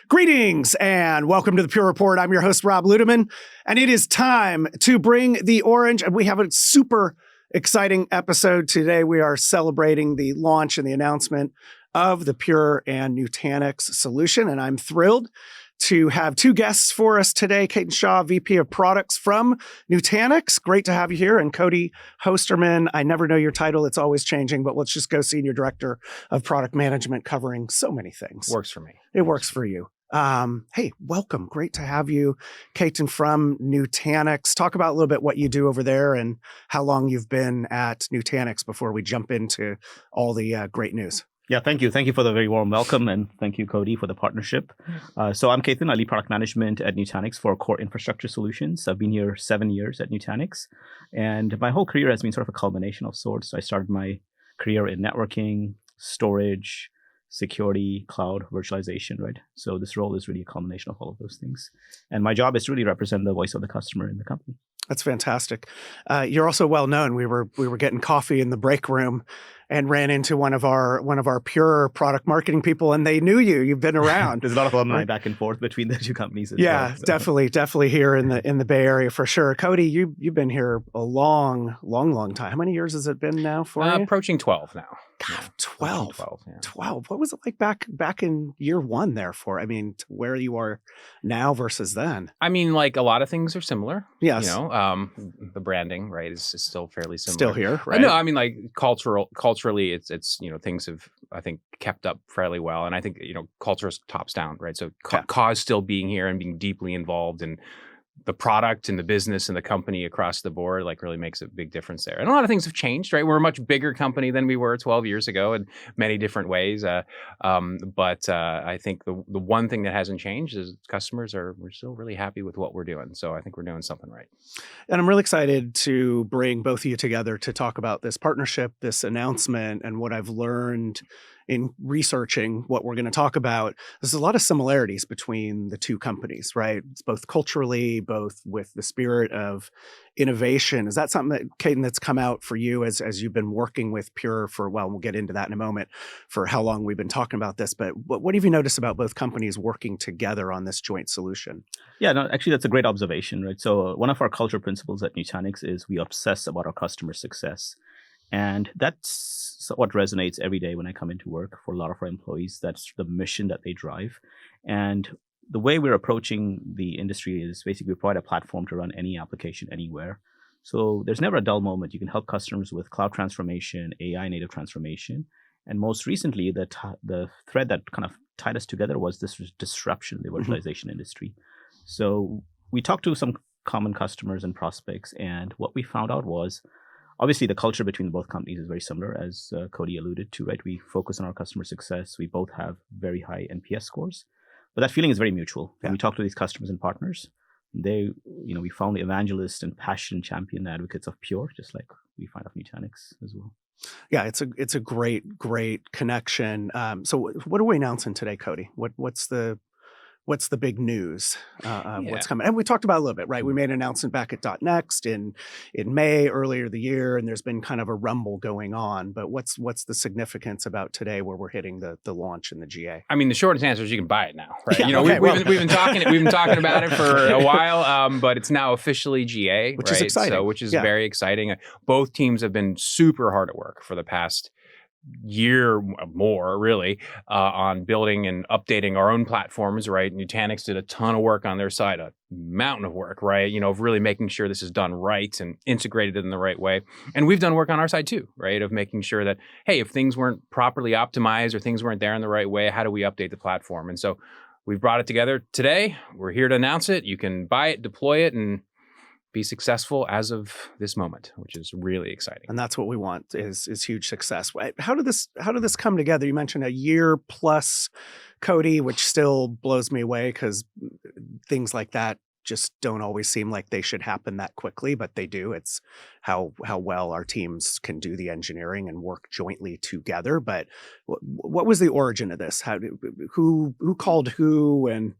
Greetings and welcome to the Pure Report. I'm your host, Rob Ludeman, and it is time to bring the orange. And we have a super exciting episode today. We are celebrating the launch and the announcement of the Pure and Nutanix solution, and I'm thrilled to have two guests for us today. Ketan Shah, VP of Products from Nutanix. Great to have you here. And Cody Hosterman, I never know your title. It's always changing, but let's just go Senior Director of Product Management, covering so many things. Works for me. It works for you. Hey, welcome. Great to have you, Ketan from Nutanix. Talk about a little bit what you do over there and how long you've been at Nutanix before we jump into all the great news. Yeah, thank you. Thank you for the very warm welcome, and thank you, Cody, for the partnership. So I'm Ketan. I lead product management at Nutanix for core infrastructure solutions. I've been here 7 years at Nutanix, and my whole career has been sort of a culmination of sorts. I started my career in networking, storage, security, cloud, virtualization, right? So this role is really a culmination of all of those things. And my job is to really represent the voice of the customer in the company. That's fantastic. You're also well known. We were getting coffee in the break room and ran into one of our Pure product marketing people, and they knew you. You've been around. There's a lot of alumni back and forth between the two companies. Yeah, well, so. definitely here in the Bay Area for sure. Cody, you've been here a long time. How many years has it been now for you? Approaching 12 now. God, Yeah. 12. 12, yeah. 12. What was it like back in year one there for? I mean, to where you are now versus then. I mean, like a lot of things are similar. Yes. You know, the branding, right, is still fairly similar. Still here, right? No, I mean, like culturally, it's you know, things have, I think, kept up fairly well. And I think, you know, culture is tops down, right? So cause still being here and being deeply involved in the product and the business and the company across the board, like, really makes a big difference there. And a lot of things have changed, right? We're a much bigger company than we were 12 years ago in many different ways. But I think the one thing that hasn't changed is we're still really happy with what we're doing. So I think we're doing something right. And I'm really excited to bring both of you together to talk about this partnership, this announcement, and what I've learned in researching what we're going to talk about. There's a lot of similarities between the two companies, right? It's both culturally, both with the spirit of innovation. Is that something that, Ketan, that's come out for you as you've been working with Pure for, well, we'll get into that in a moment, for how long we've been talking about this, but what have you noticed about both companies working together on this joint solution? Yeah, no, actually, that's a great observation, right? So one of our culture principles at Nutanix is we obsess about our customer success. And that's what resonates every day when I come into work for a lot of our employees. That's the mission that they drive. And the way we're approaching the industry is basically we provide a platform to run any application anywhere. So there's never a dull moment. You can help customers with cloud transformation, AI native transformation. And most recently, the thread that kind of tied us together was this disruption in the virtualization industry. So we talked to some common customers and prospects, and what we found out was, obviously, the culture between both companies is very similar, as Cody alluded to, right? We focus on our customer success. We both have very high NPS scores, but that feeling is very mutual. When we talk to these customers and partners, we found the evangelists and passionate champion advocates of Pure, just like we find of Nutanix as well. Yeah, it's a great connection. So what are we announcing today, Cody? What's the big news? What's coming? And we talked about it a little bit, right? We made an announcement back at .next in May earlier the year, and there's been kind of a rumble going on. But what's the significance about today where we're hitting the launch and the GA? I mean, the shortest answer is you can buy it now, right? Yeah, we've been talking about it for a while, but it's now officially GA, which right? is exciting. So, which is very exciting. Both teams have been super hard at work for the past year more, really, on building and updating our own platforms, right? Nutanix did a ton of work on their side, a mountain of work, right? You know, of really making sure this is done right and integrated in the right way. And we've done work on our side too, right? Of making sure that, hey, if things weren't properly optimized or things weren't there in the right way, how do we update the platform? And so we've brought it together today. We're here to announce it. You can buy it, deploy it, and be successful as of this moment, which is really exciting. And that's what we want is huge success. How did this come together? You mentioned a year plus, Cody, which still blows me away because things like that just don't always seem like they should happen that quickly, but they do. It's how well our teams can do the engineering and work jointly together. But what was the origin of this? Who called who, and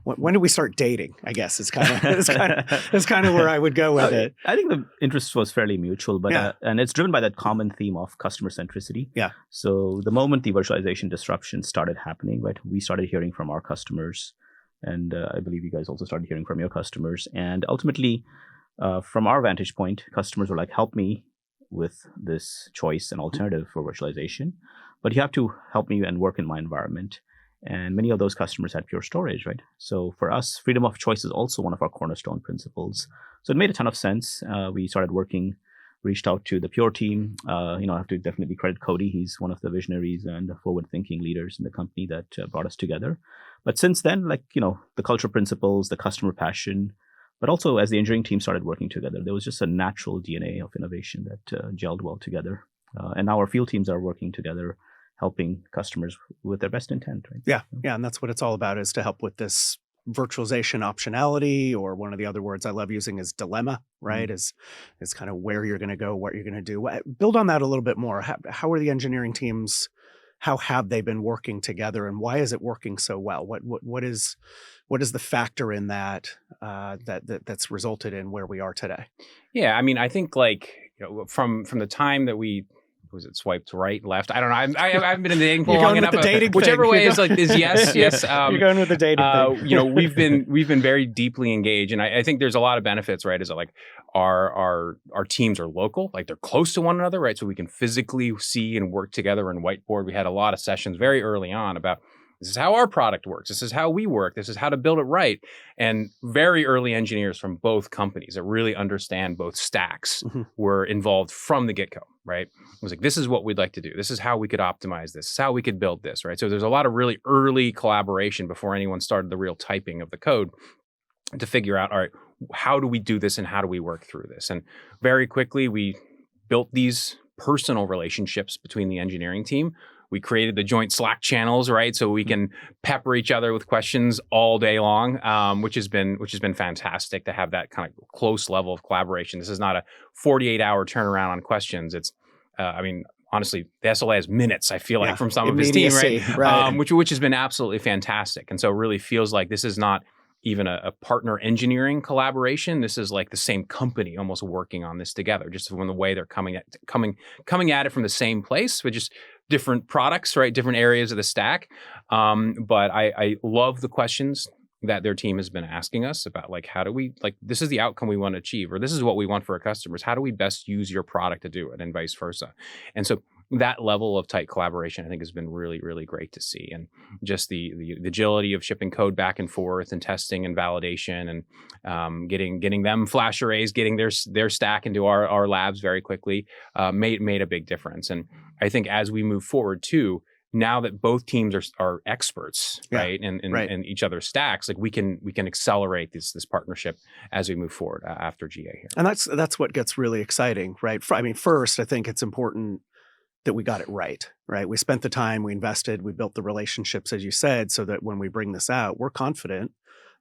when did we start dating? I guess it's kind of where I would go with it. I think the interest was fairly mutual, but Yeah. and it's driven by that common theme of customer centricity. Yeah. So the moment the virtualization disruption started happening, right, we started hearing from our customers. And I believe you guys also started hearing from your customers. And ultimately, from our vantage point, customers were like, help me with this choice and alternative for virtualization. But you have to help me and work in my environment. And many of those customers had Pure Storage, right? So for us, freedom of choice is also one of our cornerstone principles. So it made a ton of sense. We started working, reached out to the Pure team. I have to definitely credit Cody. He's one of the visionaries and forward-thinking leaders in the company that brought us together. But since then, the culture principles, the customer passion, but also as the engineering team started working together, there was just a natural DNA of innovation that gelled well together. And now our field teams are working together, helping customers with their best intent. Right? Yeah, and that's what it's all about, is to help with this virtualization optionality, or one of the other words I love using is dilemma, right? Is kind of where you're going to go, what you're going to do. Build on that a little bit more. How are the engineering teams? How have they been working together, and why is it working so well? What is the factor in that that's resulted in where we are today? Yeah, I mean, I think from the time that we swiped right, left? I don't know. I haven't been in the dating pool long enough. Whichever way is yes. You're going with the dating thing. we've been very deeply engaged, and I think there's a lot of benefits, right? Is that our teams are local, they're close to one another, right? So we can physically see and work together and whiteboard. We had a lot of sessions very early on about, this is how our product works. This is how we work. This is how to build it right. And very early engineers from both companies that really understand both stacks were involved from the get-go, right? It was this is what we'd like to do. This is how we could optimize this. This is how we could build this, right? So there's a lot of really early collaboration before anyone started the real typing of the code to figure out, all right, how do we do this and how do we work through this? And very quickly, we built these personal relationships between the engineering team. We created the joint Slack channels, right? So we can pepper each other with questions all day long, which has been fantastic to have that kind of close level of collaboration. This is not a 48-hour turnaround on questions. It's, honestly, the SLA has minutes, I feel like, from some of his team, right? Which has been absolutely fantastic. And so it really feels like this is not even a partner engineering collaboration. This is the same company almost working on this together, just from the way they're coming at it from the same place, but just different products, right? Different areas of the stack. But I love the questions that their team has been asking us about, how do we, this is the outcome we want to achieve, or this is what we want for our customers. How do we best use your product to do it, and vice versa? And so that level of tight collaboration, I think, has been really, really great to see. And just the agility of shipping code back and forth and testing and validation, and getting them flash arrays, getting their stack into our labs very quickly, made a big difference. And I think as we move forward too, now that both teams are experts, right, in each other's stacks, we can accelerate this partnership as we move forward after GA here. And that's what gets really exciting, right? First, I think it's important that we got it right? We spent the time, we invested, we built the relationships, as you said, so that when we bring this out, we're confident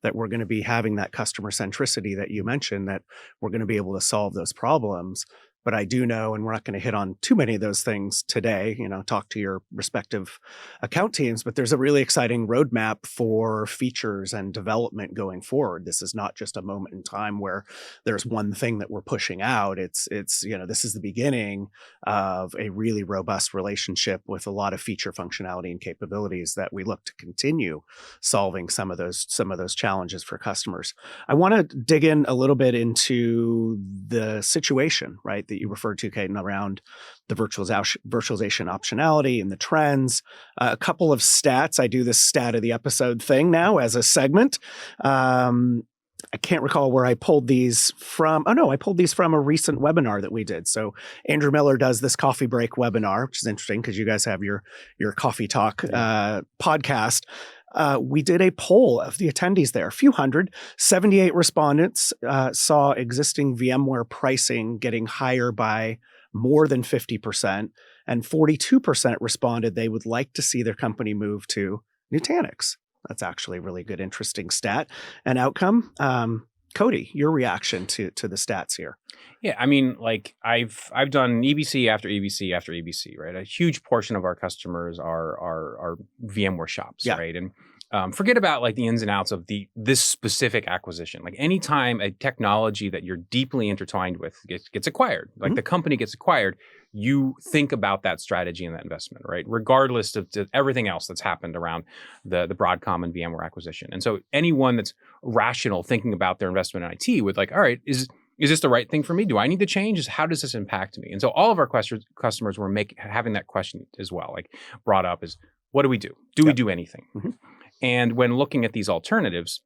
that we're going to be having that customer centricity that you mentioned, that we're going to be able to solve those problems. But I do know, and we're not going to hit on too many of those things today, talk to your respective account teams, but there's a really exciting roadmap for features and development going forward. This is not just a moment in time where there's one thing that we're pushing out. It's this is the beginning of a really robust relationship with a lot of feature functionality and capabilities that we look to continue solving some of those challenges for customers. I want to dig in a little bit into the situation, right, that you referred to, Ketan, around the virtualization optionality and the trends. A couple of stats. I do this stat of the episode thing now as a segment. I can't recall where I pulled these from. Oh no, I pulled these from a recent webinar that we did. So Andrew Miller does this coffee break webinar, which is interesting because you guys have your coffee talk podcast. We did a poll of the attendees there, a few hundred. 78 respondents saw existing VMware pricing getting higher by more than 50%, and 42% responded they would like to see their company move to Nutanix. That's actually a really good, interesting stat and outcome. Cody, your reaction to the stats here? Yeah, I mean, like I've done EBC after EBC after EBC, right? A huge portion of our customers are VMware shops, Yeah. right? And forget about like the ins and outs of this specific acquisition. Like anytime a technology that you're deeply intertwined with gets acquired, like the company gets acquired, you think about that strategy and that investment, right? Regardless of everything else that's happened around the Broadcom and VMware acquisition. And so anyone that's rational thinking about their investment in IT would like, all right, is this the right thing for me? Do I need to change? How does this impact me? And so all of our customers were having that question as well, like brought up is, what do we do? Do we do anything? And when looking at these alternatives,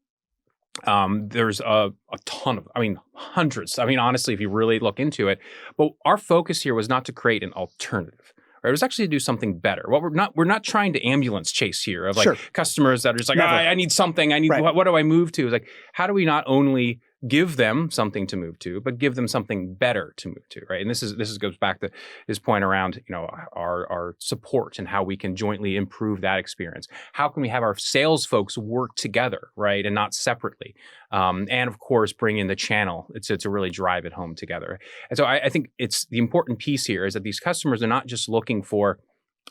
there's a ton of, hundreds. Honestly, if you really look into it, but our focus here was not to create an alternative. Right? It was actually to do something better. What we're not trying to ambulance chase here of like customers that are just like, I need something. I need, what do I move to? It's like, how do we not only give them something to move to, but give them something better to move to, right? And this goes back to his point around, our support and how we can jointly improve that experience. How can we have our sales folks work together, right, and not separately? And of course, bring in the channel to really drive it home together. And so I think it's the important piece here is that these customers are not just looking for,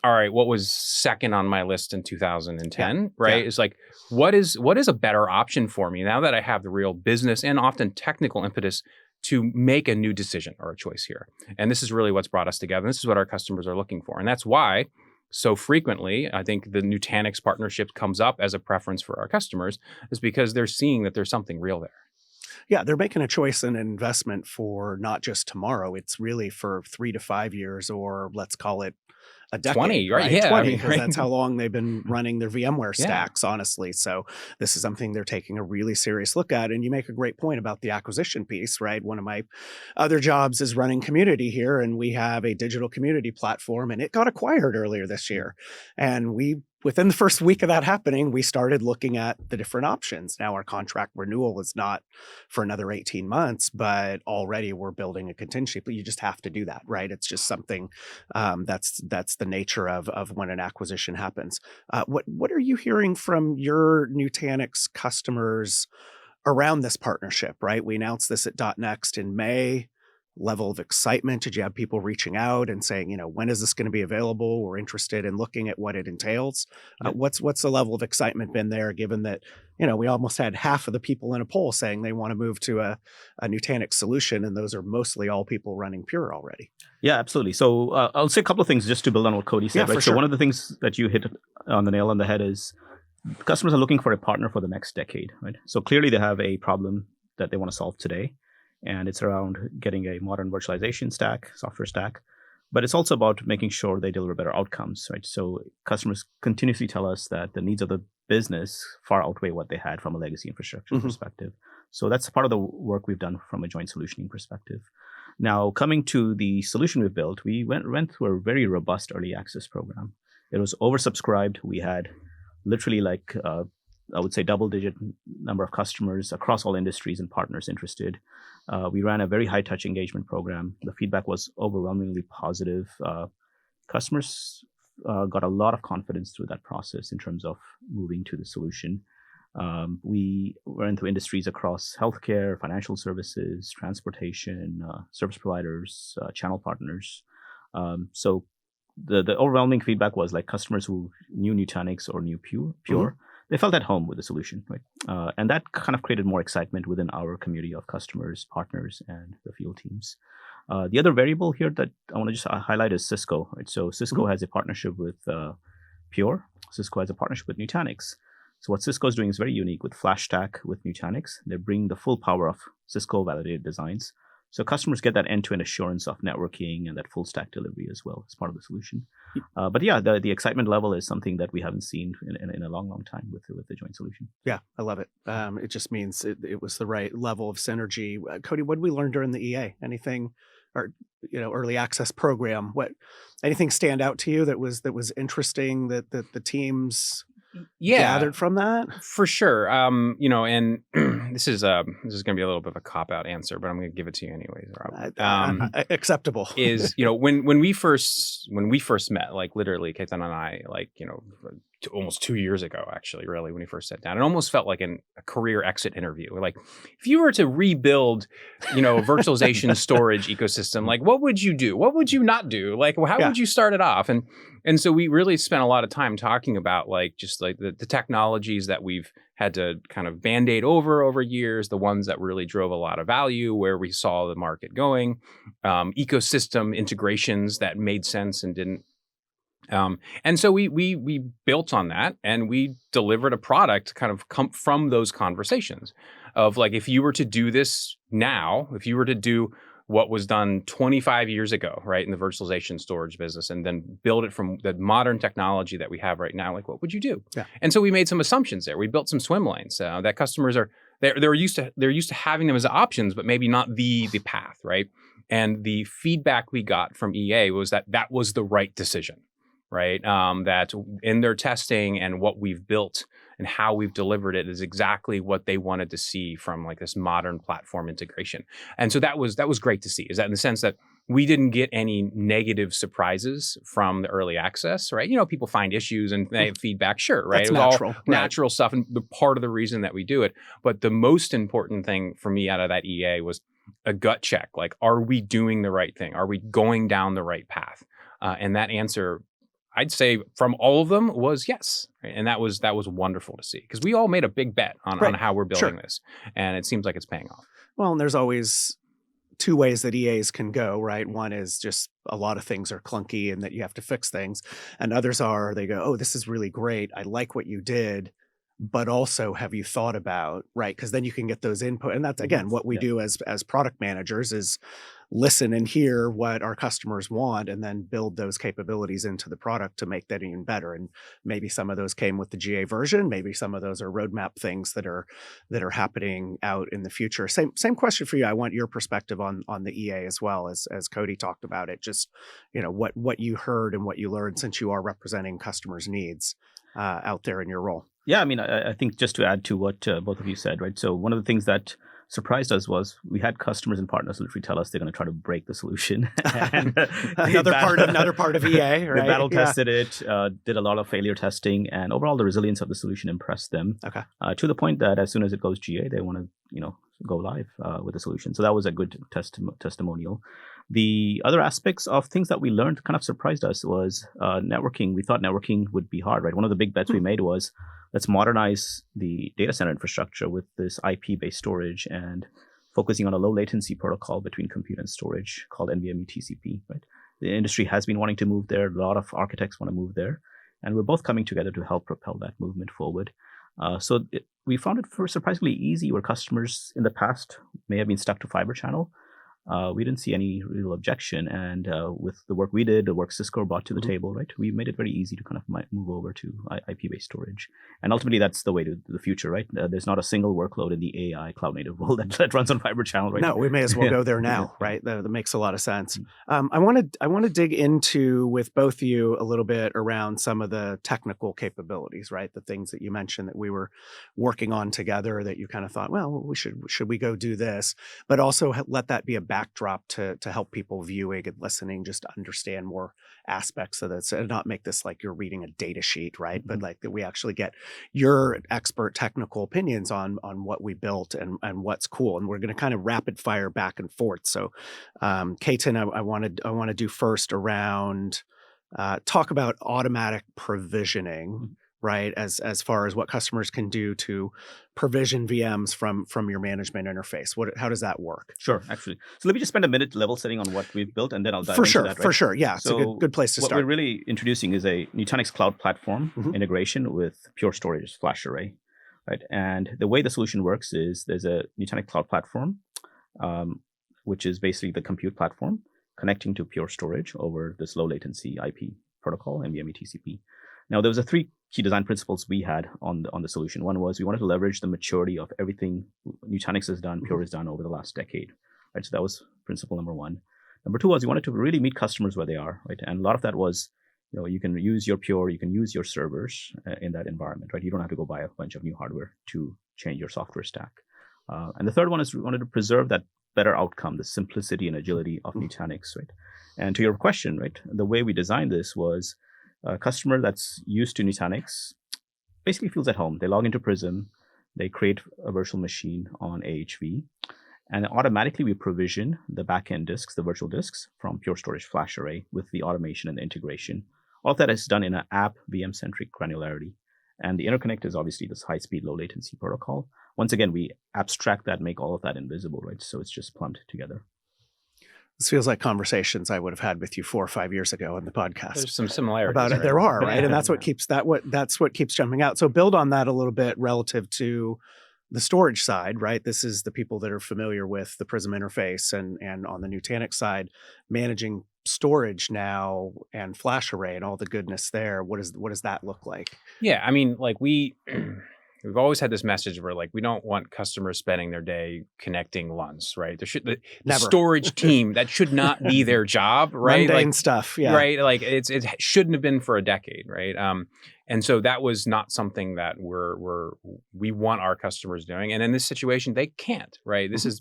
all right, what was second on my list in 2010, right? It's like, what is a better option for me now that I have the real business and often technical impetus to make a new decision or a choice here? And this is really what's brought us together. This is what our customers are looking for. And that's why so frequently, I think the Nutanix partnership comes up as a preference for our customers is because they're seeing that there's something real there. Yeah, they're making a choice and an investment for not just tomorrow. It's really for 3 to 5 years, or let's call it a decade. 20, right? Yeah. 20, because that's how long they've been running their VMware stacks, honestly. So this is something they're taking a really serious look at. And you make a great point about the acquisition piece, right? One of my other jobs is running community here, and we have a digital community platform, and it got acquired earlier this year. And within the first week of that happening, we started looking at the different options. Now our contract renewal is not for another 18 months, but already we're building a contingency. But you just have to do that, right? It's just something that's the nature of when an acquisition happens. What are you hearing from your Nutanix customers around this partnership, right? We announced this at .next in May. Level of excitement? Did you have people reaching out and saying, when is this going to be available? We're interested in looking at what it entails. What's the level of excitement been there, given that, we almost had half of the people in a poll saying they want to move to a Nutanix solution, and those are mostly all people running Pure already. Yeah, absolutely. So I'll say a couple of things just to build on what Cody said. Yeah, right? So one of the things that you hit on the nail on the head is customers are looking for a partner for the next decade, right? So clearly they have a problem that they want to solve today. And it's around getting a modern virtualization stack, software stack, but it's also about making sure they deliver better outcomes, right? So customers continuously tell us that the needs of the business far outweigh what they had from a legacy infrastructure perspective. So that's part of the work we've done from a joint solutioning perspective. Now, coming to the solution we built, we went through a very robust early access program. It was oversubscribed. We had literally I would say double-digit number of customers across all industries and partners interested. We ran a very high-touch engagement program. The feedback was overwhelmingly positive. Customers got a lot of confidence through that process in terms of moving to the solution. We went through industries across healthcare, financial services, transportation, service providers, channel partners. So the overwhelming feedback was like customers who knew Nutanix or knew Pure, they felt at home with the solution, right? And that kind of created more excitement within our community of customers, partners, and the field teams. The other variable here that I want to just highlight is Cisco, right? So Cisco has a partnership with Pure. Cisco has a partnership with Nutanix. So what Cisco is doing is very unique with FlashStack with Nutanix. They're bringing the full power of Cisco validated designs. So customers get that end-to-end assurance of networking and that full stack delivery as well as part of the solution. But yeah, the excitement level is something that we haven't seen in a long, long time with the joint solution. Yeah, I love it. It just means it was the right level of synergy. Cody, what did we learn during the EA? Anything, or early access program? Anything stand out to you that was interesting that the teams gathered from that? For sure. And this is going to be a little bit of a cop-out answer, but I'm going to give it to you anyways, Rob. Acceptable. Is, when we first met, like literally Ketan and I, almost 2 years ago, actually, really, when we first sat down. It almost felt like a career exit interview. Like, if you were to rebuild, a virtualization storage ecosystem, like, what would you do? What would you not do? Like, how would you start it off? And so we really spent a lot of time talking about like just like the technologies that we've had to kind of band-aid over years, the ones that really drove a lot of value, where we saw the market going, ecosystem integrations that made sense and didn't. And so we built on that, and we delivered a product kind of come from those conversations of like, if you were to do this now, if you were to do what was done 25 years ago, right, in the virtualization storage business, and then build it from the modern technology that we have right now, like, what would you do? Yeah. And so we made some assumptions there. We built some swim lanes that customers they're used to having them as options, but maybe not the path, right? And the feedback we got from EA was that was the right decision. Right. That in their testing and what we've built and how we've delivered it is exactly what they wanted to see from like this modern platform integration. And so that was great to see, is that in the sense that we didn't get any negative surprises from the early access, right? People find issues and they have feedback, sure, right? That's it was natural, all natural stuff and part of the reason that we do it. But the most important thing for me out of that EA was a gut check. Like, are we doing the right thing? Are we going down the right path? And that answer, I'd say from all of them, was yes. Right? And that was wonderful to see, because we all made a big bet on how we're building this. And it seems like it's paying off. Well, and there's always two ways that EAs can go, right? One is just a lot of things are clunky and that you have to fix things. And others are, they go, oh, this is really great. I like what you did. But also, have you thought about, right? Because then you can get those input. And that's, again, what we do as product managers is listen and hear what our customers want and then build those capabilities into the product to make that even better. And maybe some of those came with the GA version. Maybe some of those are roadmap things that are happening out in the future. Same question for you. I want your perspective on the EA as well, as Cody talked about it. Just, what you heard and what you learned, since you are representing customers' needs out there in your role. Yeah, I mean, I think just to add to what both of you said, right? So one of the things that surprised us was we had customers and partners literally tell us they're going to try to break the solution. And another part of EA, right? They battle tested it, did a lot of failure testing, and overall the resilience of the solution impressed them. Okay. To the point that as soon as it goes GA, they want to go live with the solution. So that was a good testimonial. The other aspects of things that we learned kind of surprised us was networking. We thought networking would be hard, right? One of the big bets we made was, let's modernize the data center infrastructure with this IP-based storage and focusing on a low latency protocol between compute and storage called NVMe TCP, right? The industry has been wanting to move there. A lot of architects want to move there. And we're both coming together to help propel that movement forward. We found it surprisingly easy, where customers in the past may have been stuck to Fiber Channel. We didn't see any real objection. And with the work we did, the work Cisco brought to the table, right, we made it very easy to kind of move over to IP-based storage. And ultimately, that's the way to the future, right? There's not a single workload in the AI cloud-native world that runs on Fiber Channel, right? No, we may as well go there now, right? That makes a lot of sense. I want to dig into, with both of you, a little bit around some of the technical capabilities, right? The things that you mentioned that we were working on together that you kind of thought, well, should we go do this? But also let that be a backdrop to help people viewing and listening just understand more aspects of this, and not make this like you're reading a data sheet, right? But like that we actually get your expert technical opinions on what we built and what's cool. And we're going to kind of rapid fire back and forth. So Ketan, I want to do first around talk about automatic provisioning, right? As far as what customers can do to provision VMs from your management interface. How does that work? Sure, actually. So let me just spend a minute level setting on what we've built, and then I'll dive into that. Right? For sure. Yeah, so it's a good place to start. What we're really introducing is a Nutanix Cloud Platform integration with Pure Storage FlashArray, right? And the way the solution works is there's a Nutanix Cloud Platform, which is basically the compute platform connecting to Pure Storage over this low latency IP protocol, NVMe TCP. Now, there was 3 key design principles we had on the solution. One was we wanted to leverage the maturity of everything Nutanix has done, Pure has done over the last decade, right? So that was principle number 1. Number 2 was we wanted to really meet customers where they are, right? And a lot of that was, you can use your Pure, you can use your servers in that environment, right? You don't have to go buy a bunch of new hardware to change your software stack. And the third one is we wanted to preserve that better outcome, the simplicity and agility of Nutanix, right? And to your question, right, the way we designed this was a customer that's used to Nutanix basically feels at home. They log into Prism, they create a virtual machine on AHV, and automatically we provision the backend disks, the virtual disks from Pure Storage FlashArray with the automation and the integration. All of that is done in an app VM-centric granularity. And the interconnect is obviously this high-speed, low-latency protocol. Once again, we abstract that, make all of that invisible, right? So it's just plumbed together. This feels like conversations I would have had with you 4 or 5 years ago on the podcast. There's some similarities about it. right? There are, right? Yeah. And that's what keeps that's what keeps jumping out. So build on that a little bit relative to the storage side, right? This is the people that are familiar with the Prism interface and on the Nutanix side, managing storage now and FlashArray and all the goodness there. What does that look like? Yeah, I mean, like we've always had this message where like we don't want customers spending their day connecting LUNs, right? The Never. storage team, that should not be their job, right? Mundane Like stuff, yeah. right? Like it shouldn't have been for a decade, right? And so that was not something that we want our customers doing. And in this situation, they can't, right? This is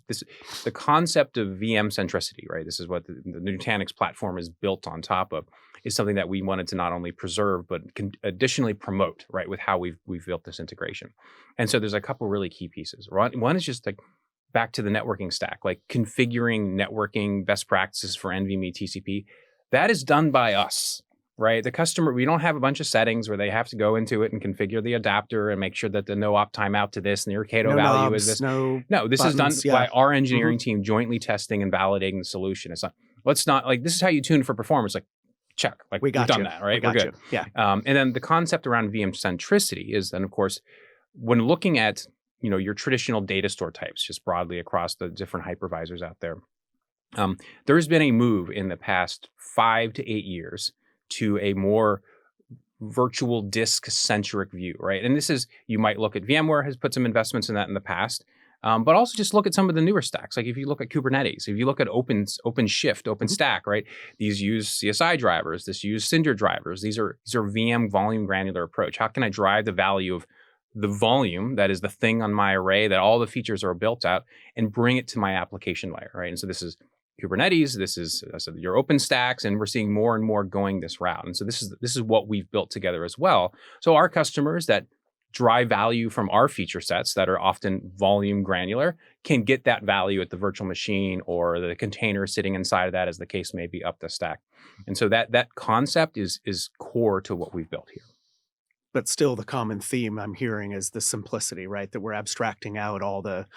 the concept of VM centricity, right? This is what the Nutanix platform is built on top of, is something that we wanted to not only preserve, but can additionally promote, right? With how we've built this integration. And so there's a couple really key pieces. One is just like back to the networking stack, like configuring networking best practices for NVMe TCP. That is done by us. Right, the customer, we don't have a bunch of settings where they have to go into it and configure the adapter and make sure that the no op timeout to this and the Ercato value is this. No, this buttons, is done by our engineering team jointly testing and validating the solution. It's not, let's not like, this is how you tune for performance. Like, check, like we've done that, right? We're good. Yeah. And then the concept around VM centricity is then, of course, when looking at your traditional data store types, just broadly across the different hypervisors out there, there's been a move in the past 5 to 8 years to a more virtual disk-centric view, right? And this is, you might look at VMware has put some investments in that in the past, but also just look at some of the newer stacks. Like if you look at Kubernetes, if you look at OpenShift, OpenStack, right? These use CSI drivers, this use Cinder drivers. These are VM volume granular approach. How can I drive the value of the volume that is the thing on my array that all the features are built out and bring it to my application layer, right? And so this is Kubernetes, this is your OpenStacks, and we're seeing more and more going this route. And so this is what we've built together as well. So our customers that drive value from our feature sets that are often volume granular can get that value at the virtual machine or the container sitting inside of that, as the case may be, up the stack. And so that concept is core to what we've built here. But still the common theme I'm hearing is the simplicity, right? That we're abstracting out all the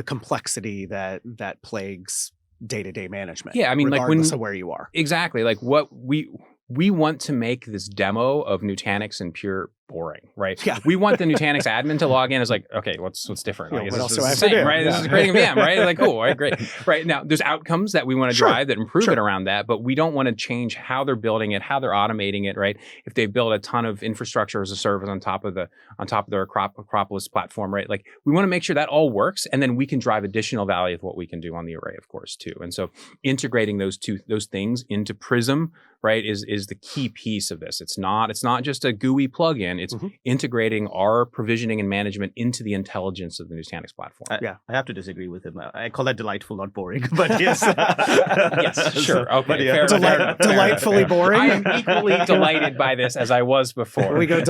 complexity that plagues day-to-day management. Yeah, I mean, regardless of where you are. Exactly. Like what we want to make this demo of Nutanix and Pure boring, right? Yeah. We want the Nutanix admin to log in as like, okay, what's different? Yeah, Like, what this else is do I the have to same, do? right? Yeah. This is creating VM, right? Like, cool, right? Great. Right. Now, there's outcomes that we want to drive that improve it around that, but we don't want to change how they're building it, how they're automating it, right? If they build a ton of infrastructure as a service on top of their Acropolis platform, right? Like, we want to make sure that all works, and then we can drive additional value of what we can do on the array, of course, too. And so integrating those things into Prism, right, is the key piece of this. It's not just a GUI plugin. It's integrating our provisioning and management into the intelligence of the Nutanix platform. I have to disagree with him. I call that delightful, not boring. But yes, yes, sure, okay, but yeah. fair. Delightfully boring. I am equally delighted by this as I was before. We'll go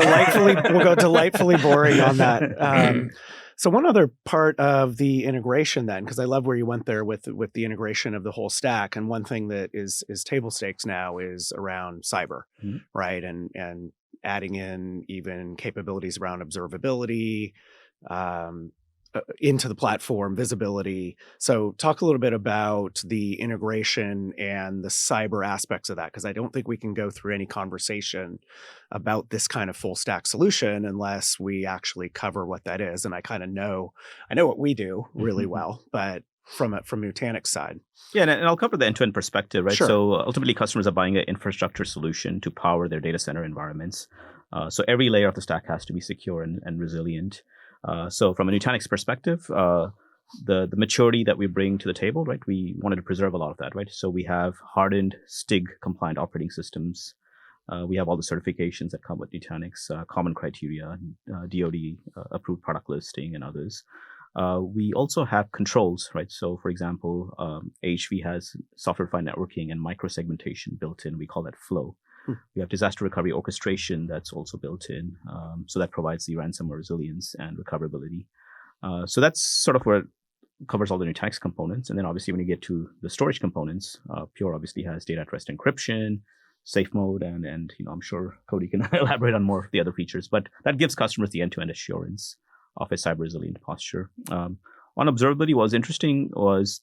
delightfully boring on that. So one other part of the integration then, because I love where you went there with the integration of the whole stack. And one thing that is table stakes now is around cyber, right? And adding in even capabilities around observability into the platform, visibility. So talk a little bit about the integration and the cyber aspects of that, because I don't think we can go through any conversation about this kind of full stack solution unless we actually cover what that is. And I know what we do really well, but from Nutanix side. Yeah, and I'll cover the end-to-end perspective, right? Sure. So ultimately, customers are buying an infrastructure solution to power their data center environments. So every layer of the stack has to be secure and resilient. So from a Nutanix perspective, the maturity that we bring to the table, right? We wanted to preserve a lot of that, right? So we have hardened STIG-compliant operating systems. We have all the certifications that come with Nutanix, common criteria, DoD approved product listing, and others. We also have controls, right? So, for example, AHV has software-defined networking and microsegmentation built in. We call that Flow. We have disaster recovery orchestration that's also built in. So that provides the ransomware resilience and recoverability. So that's sort of where it covers all the Nutanix components. And then obviously when you get to the storage components, Pure obviously has data at rest encryption, safe mode, and I'm sure Cody can elaborate on more of the other features, but that gives customers the end-to-end assurance of a cyber resilient posture. On observability, what was interesting was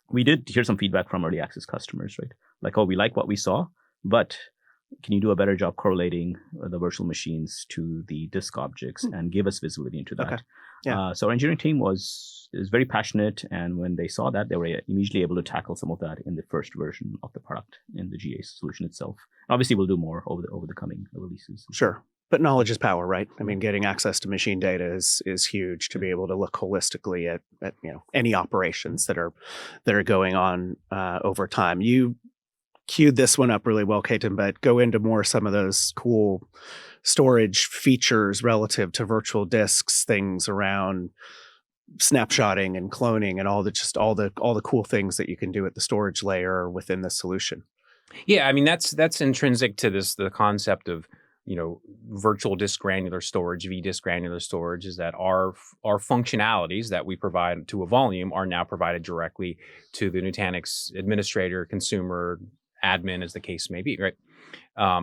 we did hear some feedback from early access customers, right? Like, oh, we like what we saw, but can you do a better job correlating the virtual machines to the disk objects and give us visibility into that? Okay. Yeah. So our engineering team is very passionate, and when they saw that, they were immediately able to tackle some of that in the first version of the product in the GA solution itself. Obviously, we'll do more over the coming releases. Sure. But knowledge is power, right? I mean, getting access to machine data is huge to be able to look holistically at any operations that are going on over time. You queued this one up really well, Ketan, but go into more some of those cool storage features relative to virtual disks, things around snapshotting and cloning and all the cool things that you can do at the storage layer within the solution. Yeah, I mean that's intrinsic to the concept of virtual disk granular storage, vDisk granular storage, is that our functionalities that we provide to a volume are now provided directly to the Nutanix administrator, consumer, admin, as the case may be, right?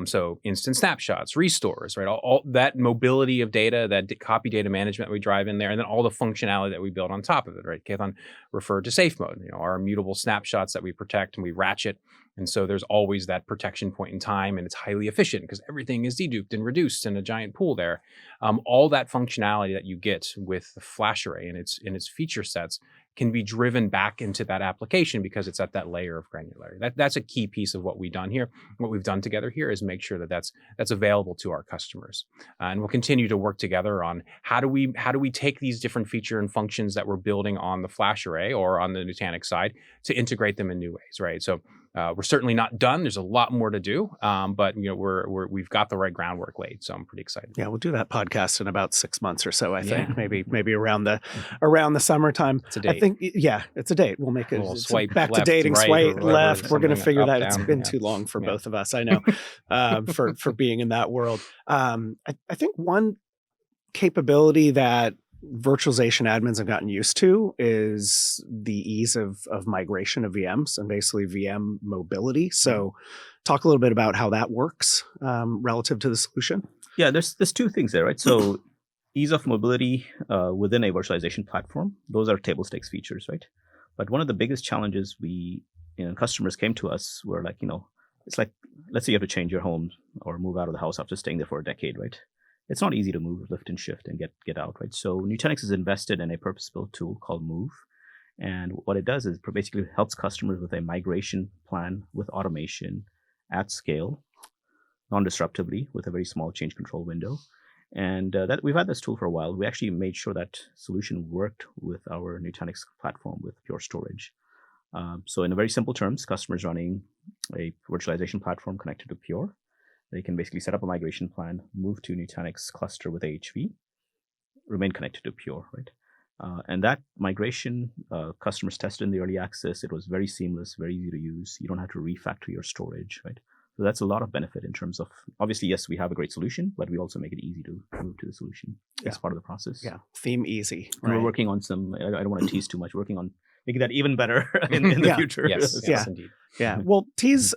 So instant snapshots, restores, right? All that mobility of data, that copy data management we drive in there, and then all the functionality that we build on top of it, right? Ketan referred to safe mode, our immutable snapshots that we protect and we ratchet. And so there's always that protection point in time, and it's highly efficient because everything is deduped and reduced in a giant pool there. All that functionality that you get with the FlashArray and its feature sets can be driven back into that application because it's at that layer of granularity. That's a key piece of what we've done here. What we've done together here is make sure that that's available to our customers, and we'll continue to work together on how do we take these different feature and functions that we're building on the FlashArray or on the Nutanix side to integrate them in new ways, right? So we're certainly not done. There's a lot more to do, but we've got the right groundwork laid. So I'm pretty excited. Yeah, we'll do that podcast in about 6 months or so. I think maybe around the summertime. It's a date. I think it's a date. We'll make it we'll swipe back left, to dating. right, swipe left. We're going to figure that. Down, it's been too long for both of us. I know for being in that world. I think one capability that virtualization admins have gotten used to is the ease of migration of VMs and basically VM mobility. So talk a little bit about how that works relative to the solution. Yeah, there's two things there, right? So ease of mobility within a virtualization platform, those are table stakes features, right? But one of the biggest challenges customers came to us were like, it's like, let's say you have to change your home or move out of the house after staying there for a decade, right? It's not easy to move, lift and shift and get out, right? So Nutanix has invested in a purpose-built tool called Move. And what it does is basically helps customers with a migration plan with automation at scale, non-disruptively, with a very small change control window. And that we've had this tool for a while. We actually made sure that solution worked with our Nutanix platform with Pure Storage. So in very simple terms, customers running a virtualization platform connected to Pure, they can basically set up a migration plan, move to Nutanix cluster with AHV, remain connected to Pure, right? And that migration, customers tested in the early access. It was very seamless, very easy to use. You don't have to refactor your storage, right? So that's a lot of benefit in terms of, obviously, yes, we have a great solution, but we also make it easy to move to the solution as part of the process. Yeah, theme easy. And we're working on some, I don't want to tease too much, working on making that even better in the future. Yes, indeed. Yeah, well, tease,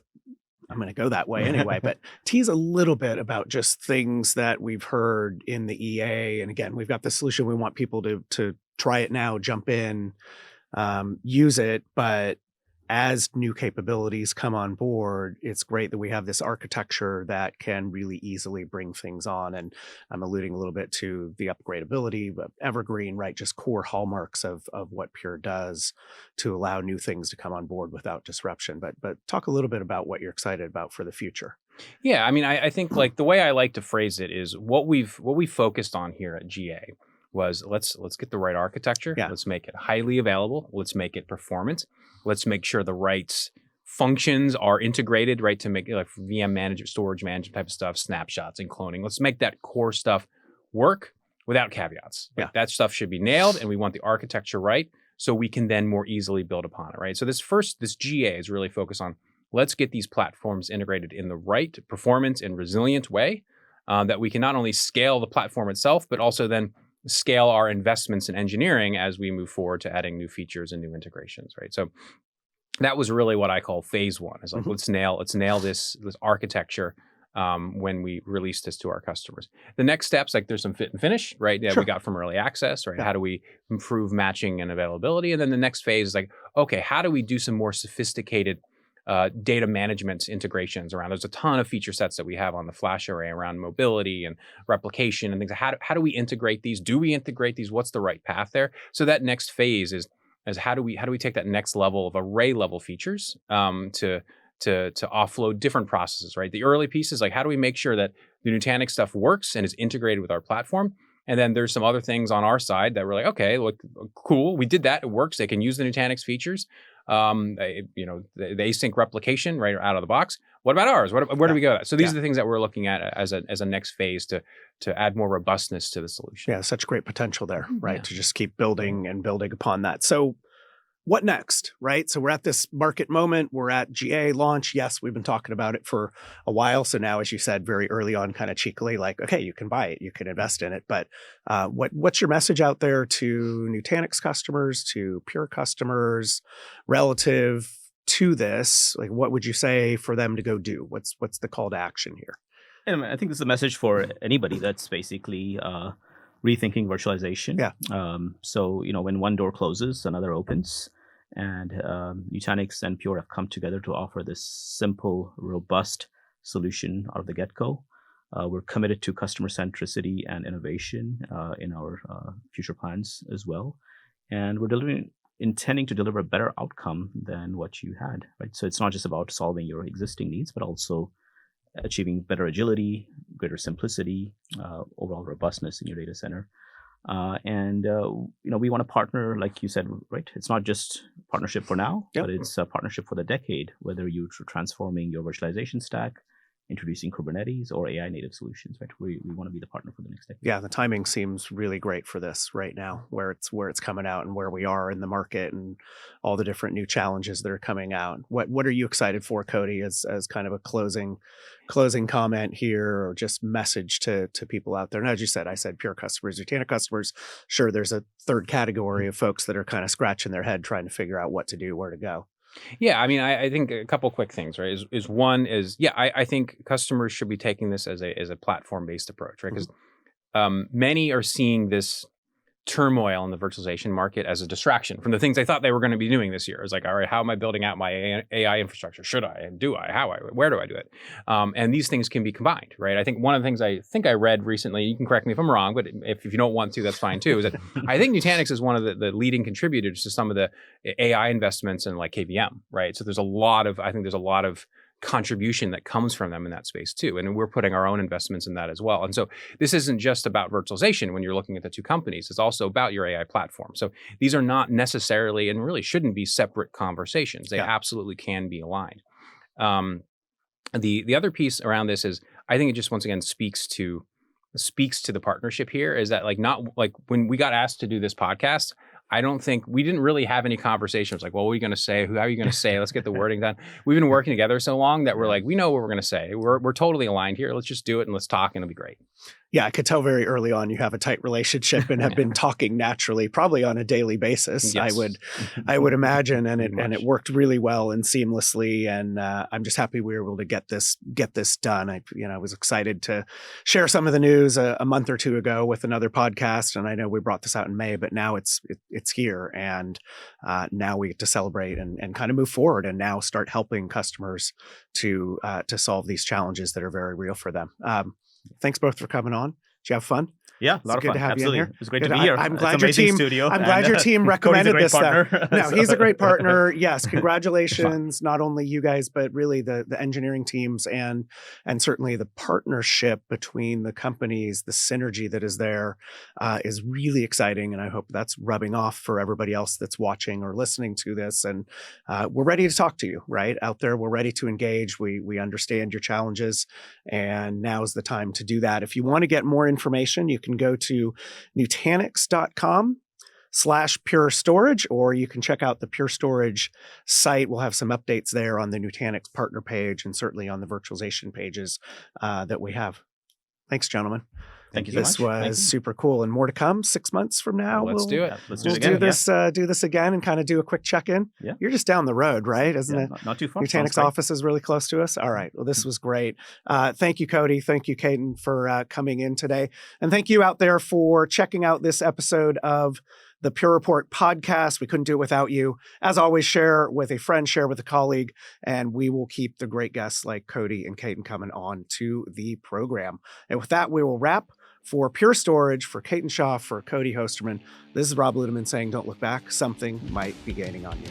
I'm going to go that way anyway, but tease a little bit about just things that we've heard in the EA. And again, we've got the solution. We want people to try it now, jump in, use it. But as new capabilities come on board, it's great that we have this architecture that can really easily bring things on. And I'm alluding a little bit to the upgradability, but Evergreen, right? Just core hallmarks of what Pure does to allow new things to come on board without disruption. But talk a little bit about what you're excited about for the future. Yeah, I mean, I think like the way I like to phrase it is what we focused on here at GA was let's get the right architecture. Yeah. Let's make it highly available. Let's make it performant. Let's make sure the right functions are integrated, right, to make like VM management, storage management type of stuff, snapshots and cloning. Let's make that core stuff work without caveats. Like that stuff should be nailed, and we want the architecture right so we can then more easily build upon it, right? So this GA is really focused on let's get these platforms integrated in the right performance and resilient way that we can not only scale the platform itself, but also then scale our investments in engineering as we move forward to adding new features and new integrations, right? So that was really what I call phase one. Is like, let's nail this architecture when we release this to our customers. The next steps, like there's some fit and finish, right? Yeah, we got from early access, right? How do we improve matching and availability? And then the next phase is like, okay, how do we do some more sophisticated data management integrations around? There's a ton of feature sets that we have on the FlashArray around mobility and replication and things. How do we integrate these? Do we integrate these? What's the right path there? So that next phase is how do we take that next level of array level features to offload different processes, right? The early piece is like, how do we make sure that the Nutanix stuff works and is integrated with our platform? And then there's some other things on our side that we're like, okay, look, cool, we did that, it works. They can use the Nutanix features, the async replication right out of the box. What about ours? Where do we go? So these are the things that we're looking at as a next phase to add more robustness to the solution. Yeah, such great potential there, right? To just keep building and building upon that. So what next, right? So we're at this market moment. We're at GA launch. Yes, we've been talking about it for a while. So now, as you said, very early on, kind of cheekily, like, okay, you can buy it, you can invest in it. But what's your message out there to Nutanix customers, to Pure customers, relative to this? Like, what would you say for them to go do? What's the call to action here? And I think this is a message for anybody that's basically rethinking virtualization. Yeah. So, when one door closes, another opens. And Nutanix and Pure have come together to offer this simple, robust solution out of the get-go. We're committed to customer centricity and innovation in our future plans as well. And we're intending to deliver a better outcome than what you had, right? So it's not just about solving your existing needs, but also achieving better agility, greater simplicity, overall robustness in your data center. We want to partner, like you said, right? It's not just partnership for now, but it's a partnership for the decade, whether you're transforming your virtualization stack, introducing Kubernetes or AI native solutions, right? We want to be the partner for the next decade. Yeah, the timing seems really great for this right now, where it's coming out and where we are in the market and all the different new challenges that are coming out. What are you excited for, Cody, as kind of a closing comment here, or just message to people out there? And as you said, I said Pure customers, Nutanix customers. Sure, there's a third category of folks that are kind of scratching their head trying to figure out what to do, where to go. Yeah, I mean, I think a couple quick things, right? I think customers should be taking this as a platform-based approach, right? Because many are seeing this turmoil in the virtualization market as a distraction from the things they thought they were going to be doing this year. It's like, all right, how am I building out my AI infrastructure? Should I? And do I? Where do I do it? And these things can be combined, right? I think one of the things I read recently, you can correct me if I'm wrong, but if you don't want to, that's fine too, is that I think Nutanix is one of the leading contributors to some of the AI investments in like KVM, right? So there's a lot of contribution that comes from them in that space too. And we're putting our own investments in that as well. And so this isn't just about virtualization when you're looking at the two companies. It's also about your AI platform. So these are not necessarily and really shouldn't be separate conversations. They absolutely can be aligned. The other piece around this is, I think it just once again speaks to the partnership here, is that not when we got asked to do this podcast, I don't think we didn't really have any conversations like, well, what are you going to say? How are you going to say? Let's get the wording done. We've been working together so long that we're like, we know what we're going to say. We're totally aligned here. Let's just do it and let's talk and it'll be great. Yeah, I could tell very early on you have a tight relationship and have been talking naturally, probably on a daily basis. Yes. I would imagine, and it worked really well and seamlessly. And I'm just happy we were able to get this done. I was excited to share some of the news a month or two ago with another podcast, and I know we brought this out in May, but now it's here, and now we get to celebrate and kind of move forward, and now start helping customers to solve these challenges that are very real for them. Thanks both for coming on. Did you have fun? Yeah, a lot of fun. To have Absolutely. you in here. It was great to be here. I'm glad your team recommended this stuff. No, he's a great partner. Yes, congratulations, not only you guys, but really the engineering teams and certainly the partnership between the companies, the synergy that is there is really exciting. And I hope that's rubbing off for everybody else that's watching or listening to this. And we're ready to talk to you, right? Out there, we're ready to engage. We understand your challenges, and now's the time to do that. If you want to get more information, you can go to Nutanix.com/partnership. Pure Storage, or you can check out the Pure Storage site. We'll have some updates there on the Nutanix partner page and certainly on the virtualization pages that we have. Thanks, gentlemen. Thank you so This much. was super cool, and more to come. 6 months from now, Let's do it. Yeah, let's do We'll it again. do this again and kind of do a quick check-in. Yeah. You're just down the road, right? Isn't Yeah, it? not too far. Sounds Nutanix great. office is really close to us. All right. Well, this was great. Thank you, Cody. Thank you, Caden, for coming in today. And thank you out there for checking out this episode of the Pure Report podcast. We couldn't do it without you. As always, share with a friend, share with a colleague, and we will keep the great guests like Cody and Caden coming on to the program. And with that, we will wrap. For Pure Storage, for Caden Shaw, for Cody Hosterman, this is Rob Ludeman saying, don't look back. Something might be gaining on you.